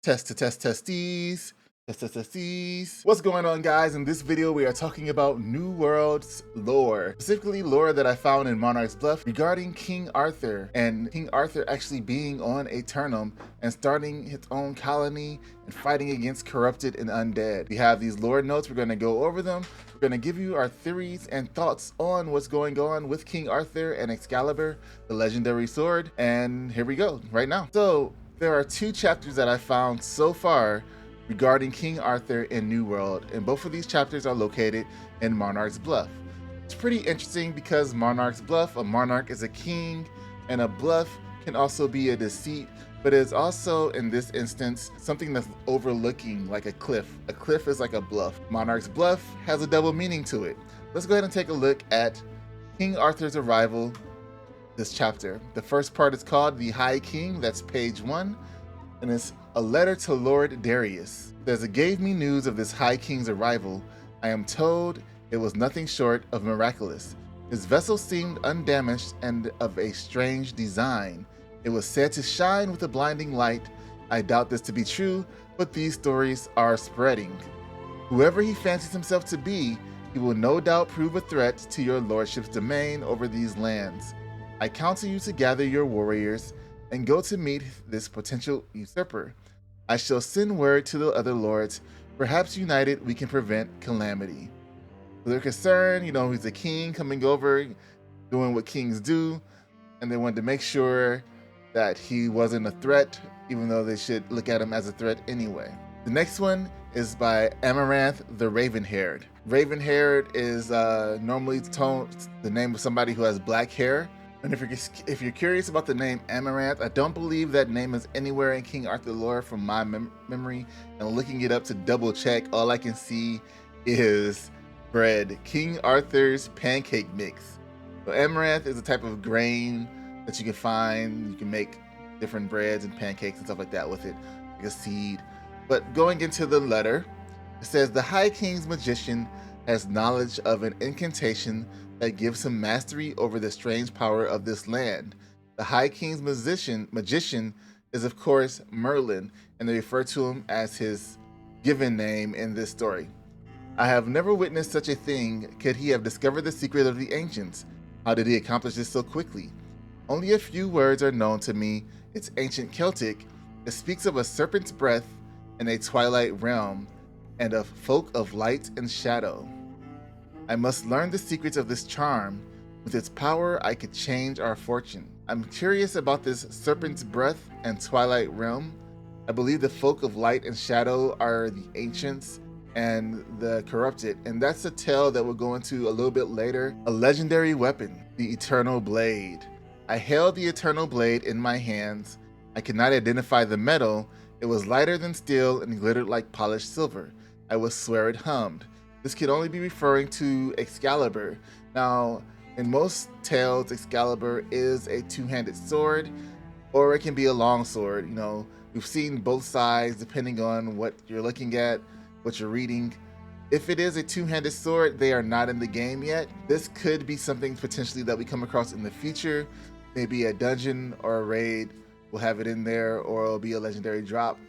Testies. Testies. What's going on, guys? In this video, we are talking about New World's lore, specifically lore that I found in Monarchs Bluff regarding King Arthur, and King Arthur actually being on Aeternum and starting his own colony and fighting against corrupted and undead. We have these lore notes. We're going to go over them. We're going to give you our theories and thoughts on what's going on with King Arthur and Excalibur, the legendary sword. And here we go right now. So there are two chapters that I found so far regarding King Arthur in New World, and both of these chapters are located in Monarchs Bluff. It's pretty interesting because Monarchs Bluff, a monarch is a king, and a bluff can also be a deceit, but it's also, in this instance, something that's overlooking like a cliff. A cliff is like a bluff. Monarchs Bluff has a double meaning to it. Let's go ahead and take a look at King Arthur's arrival, this chapter. The first part is called The High King, that's page 1, and it's a letter to Lord Darius. There's a gave me news of this High King's arrival. I am told it was nothing short of miraculous. His vessel seemed undamaged and of a strange design. It was said to shine with a blinding light. I doubt this to be true, but these stories are spreading. Whoever he fancies himself to be, he will no doubt prove a threat to your lordship's domain over these lands. I counsel you to gather your warriors and go to meet this potential usurper. I shall send word to the other lords. Perhaps united we can prevent calamity. So they're concerned, he's a king coming over, doing what kings do, and they wanted to make sure that he wasn't a threat, even though they should look at him as a threat anyway. The next one is by Amaranth the Raven-Haired. Raven-Haired is normally the name of somebody who has black hair. And if you're curious about the name Amaranth, I don't believe that name is anywhere in King Arthur lore from my memory. And looking it up to double check, all I can see is bread. King Arthur's pancake mix. So Amaranth is a type of grain that you can find. You can make different breads and pancakes and stuff like that with it, like a seed. But going into the letter, it says the High King's magician has knowledge of an incantation that gives him mastery over the strange power of this land. The High King's magician is of course Merlin, and they refer to him as his given name in this story. I have never witnessed such a thing. Could he have discovered the secret of the ancients? How did he accomplish this so quickly? Only a few words are known to me. It's ancient Celtic. It speaks of a serpent's breath in a twilight realm, and of folk of light and shadow. I must learn the secrets of this charm. With its power, I could change our fortune. I'm curious about this serpent's breath and twilight realm. I believe the folk of light and shadow are the ancients and the corrupted, and that's a tale that we'll go into a little bit later. A legendary weapon, the Eternal Blade. I held the Eternal Blade in my hands. I could not identify the metal. It was lighter than steel and glittered like polished silver. I would swear it hummed. This could only be referring to Excalibur. Now, in most tales, Excalibur is a two-handed sword, or it can be a long sword. We've seen both sides depending on what you're looking at, what you're reading. If it is a two-handed sword, they are not in the game yet. This could be something potentially that we come across in the future. Maybe a dungeon or a raid will have it in there, or it'll be a legendary drop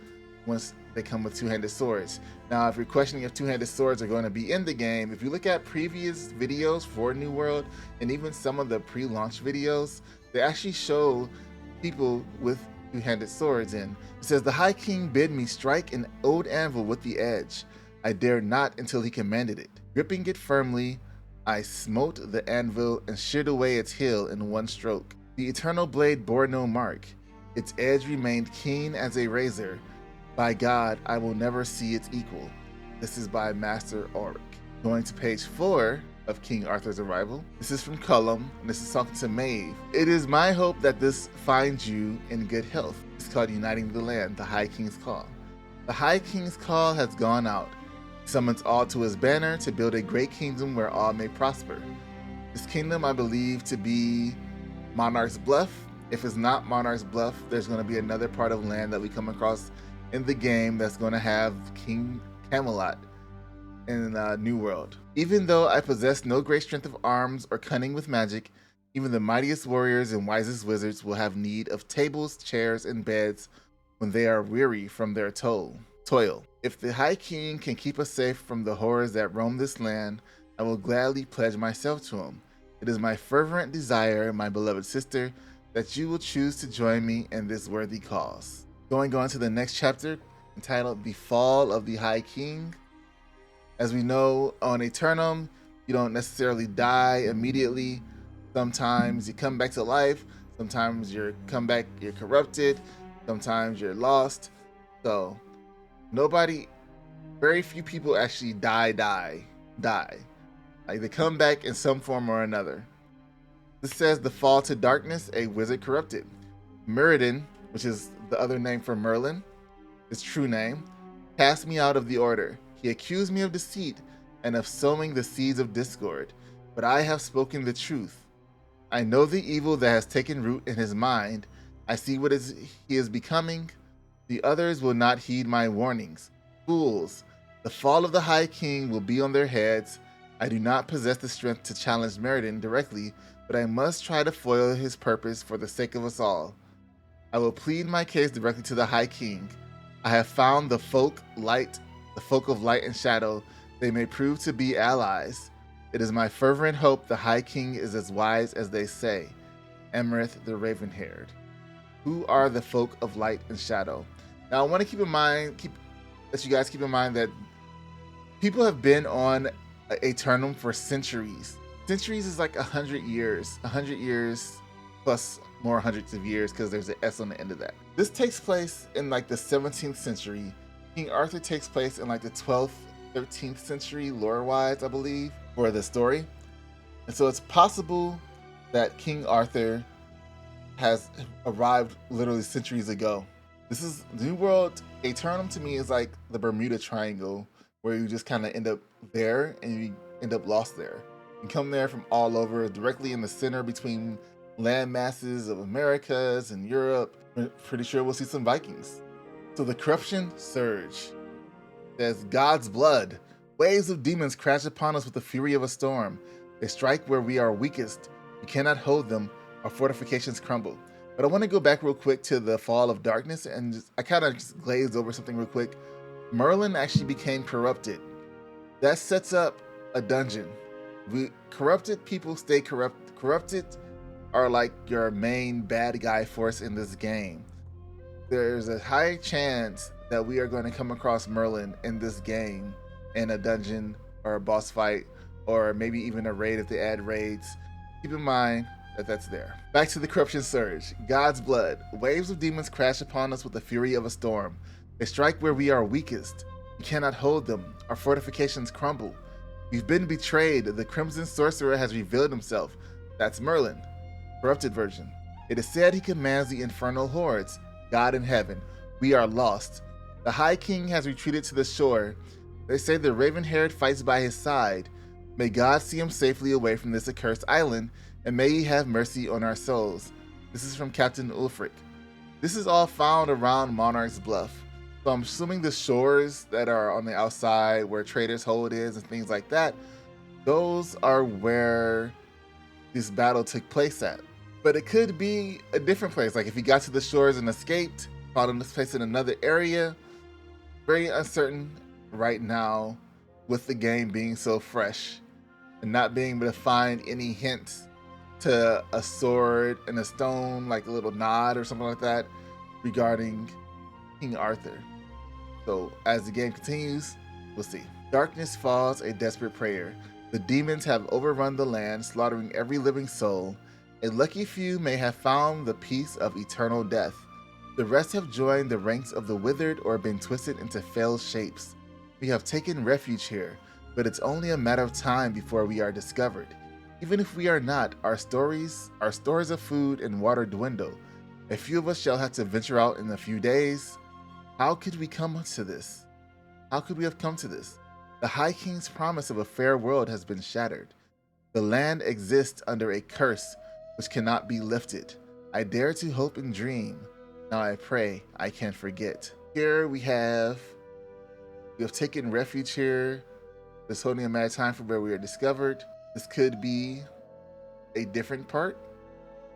once they come with two-handed swords. Now, if you're questioning if two-handed swords are going to be in the game, if you look at previous videos for New World, and even some of the pre-launch videos, they actually show people with two-handed swords in. It says, the High King bid me strike an old anvil with the edge. I dared not until he commanded it. Gripping it firmly, I smote the anvil and sheared away its heel in one stroke. The Eternal Blade bore no mark. Its edge remained keen as a razor. By God, I will never see its equal. This is by Master Auric. Going to page 4 of King Arthur's arrival. This is from Cullum, and this is talking to Maeve. It is my hope that this finds you in good health. It's called Uniting the Land, the High King's Call. The High King's call has gone out. He summons all to his banner to build a great kingdom where all may prosper. This kingdom I believe to be Monarchs Bluff. If it's not Monarchs Bluff, there's going to be another part of land that we come across in the game that's going to have King Camelot in New World. Even though I possess no great strength of arms or cunning with magic, even the mightiest warriors and wisest wizards will have need of tables, chairs, and beds when they are weary from their toil. If the High King can keep us safe from the horrors that roam this land, I will gladly pledge myself to him. It is my fervent desire, my beloved sister, that you will choose to join me in this worthy cause. Going on to the next chapter, entitled The Fall of the High King. As we know, on Aeternum, you don't necessarily die immediately. Sometimes you come back to life, sometimes you're corrupted, sometimes you're lost. So very few people actually die. Like they come back in some form or another. This says the fall to darkness, a wizard corrupted. Muradin, which is the other name for Merlin, his true name, cast me out of the order. He accused me of deceit and of sowing the seeds of discord, but I have spoken the truth. I know the evil that has taken root in his mind. I see what he is becoming. The others will not heed my warnings. Fools, the fall of the High King will be on their heads. I do not possess the strength to challenge Muradin directly, but I must try to foil his purpose for the sake of us all. I will plead my case directly to the High King. I have found the folk of light and shadow. They may prove to be allies. It is my fervent hope the High King is as wise as they say. Amaranth the Raven-haired. Who are the folk of light and shadow? Now I want to keep you guys keep in mind that people have been on Aeternum for centuries. Centuries is like 100 years. 100 years plus more hundreds of years because there's an S on the end of that. This takes place in like the 17th century. King Arthur takes place in like the 12th, 13th century lore-wise, I believe, for the story. And so it's possible that King Arthur has arrived literally centuries ago. This is New World. Aeternum to me is like the Bermuda Triangle, where you just kind of end up there and you end up lost there. You come there from all over, directly in the center between land masses of Americas and Europe. We're pretty sure we'll see some Vikings. So the corruption surge. There's God's blood. Waves of demons crash upon us with the fury of a storm. They strike where we are weakest. We cannot hold them. Our fortifications crumble. But I want to go back real quick to the fall of darkness, and I kind of just glazed over something real quick. Merlin actually became corrupted. That sets up a dungeon. Corrupted people stay corrupt. Corrupted are like your main bad guy force in this game. There's a high chance that we are going to come across Merlin in this game in a dungeon or a boss fight, or maybe even a raid if they add raids. Keep in mind that that's there. Back to the corruption surge. God's blood. Waves of demons crash upon us with the fury of a storm. They strike where we are weakest. We cannot hold them. Our fortifications crumble. We've been betrayed. The Crimson Sorcerer has revealed himself. That's Merlin. Corrupted version. It is said he commands the infernal hordes. God in heaven. We are lost. The High King has retreated to the shore. They say the Raven-haired fights by his side. May God see him safely away from this accursed island, and may he have mercy on our souls. This is from Captain Ulfric. This is all found around Monarchs Bluff. So I'm assuming the shores that are on the outside where Trader's Hold is and things like that, those are where this battle took place at. But it could be a different place. Like if he got to the shores and escaped, found this place in another area. Very uncertain right now with the game being so fresh and not being able to find any hints to a sword and a stone, like a little nod or something like that regarding King Arthur. So as the game continues, we'll see. Darkness falls, a desperate prayer. The demons have overrun the land, slaughtering every living soul. A lucky few may have found the peace of eternal death. The rest have joined the ranks of the withered or been twisted into fell shapes. We have taken refuge here, but it's only a matter of time before we are discovered. Even if we are not, our stores of food and water dwindle. A few of us shall have to venture out in a few days. How could we come to this? How could we have come to this? The High King's promise of a fair world has been shattered. The land exists under a curse which cannot be lifted. I dare to hope and dream. Now I pray I can forget. Here we have taken refuge here. There's holding a mad time for where we are discovered. This could be a different part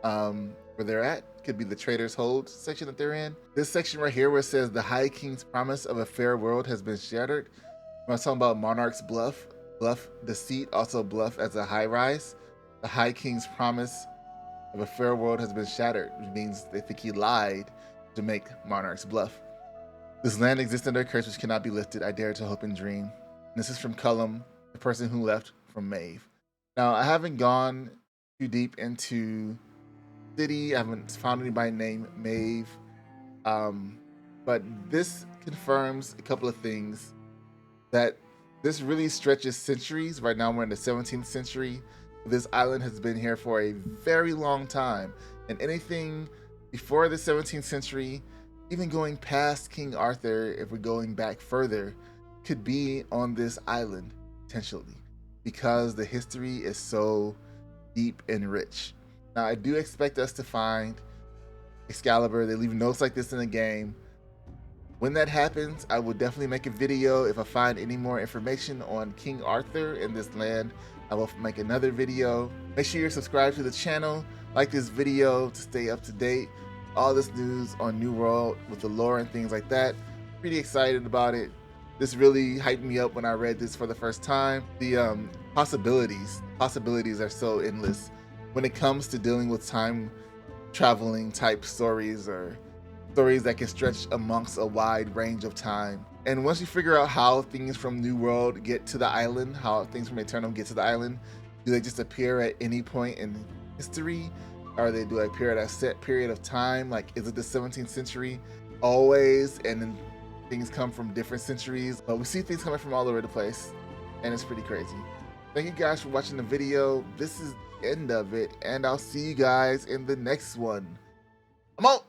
where they're at, could be the Trader's Hold section that they're in. This section right here where it says the High King's promise of a fair world has been shattered. When I was talking about Monarchs Bluff, Bluff Deceit, also Bluff as a high rise. The High King's promise of a fair world has been shattered, which means they think he lied to make Monarchs Bluff. This land exists under a curse which cannot be lifted. I dare to hope and dream. And this is from Cullum, the person who left from Maeve. Now, I haven't gone too deep into city. I haven't found anybody named Maeve. But this confirms a couple of things, that this really stretches centuries. Right now we're in the 17th century. This island has been here for a very long time. And anything before the 17th century, even going past King Arthur, if we're going back further, could be on this island, potentially, because the history is so deep and rich. Now, I do expect us to find Excalibur. They leave notes like this in the game. When that happens, I will definitely make a video. If I find any more information on King Arthur in this land, I will make another video. Make sure you're subscribed to the channel, like this video to stay up to date. All this news on New World with the lore and things like that. Pretty excited about it. This really hyped me up when I read this for the first time. The possibilities are so endless when it comes to dealing with time traveling type stories, or stories that can stretch amongst a wide range of time. And once you figure out how things from New World get to the island, how things from Aeternum get to the island, do they just appear at any point in history? Or do they appear at a set period of time? Like, is it the 17th century always, and then things come from different centuries? But we see things coming from all over the place, and it's pretty crazy. Thank you guys for watching the video. This is the end of it, and I'll see you guys in the next one. I'm out.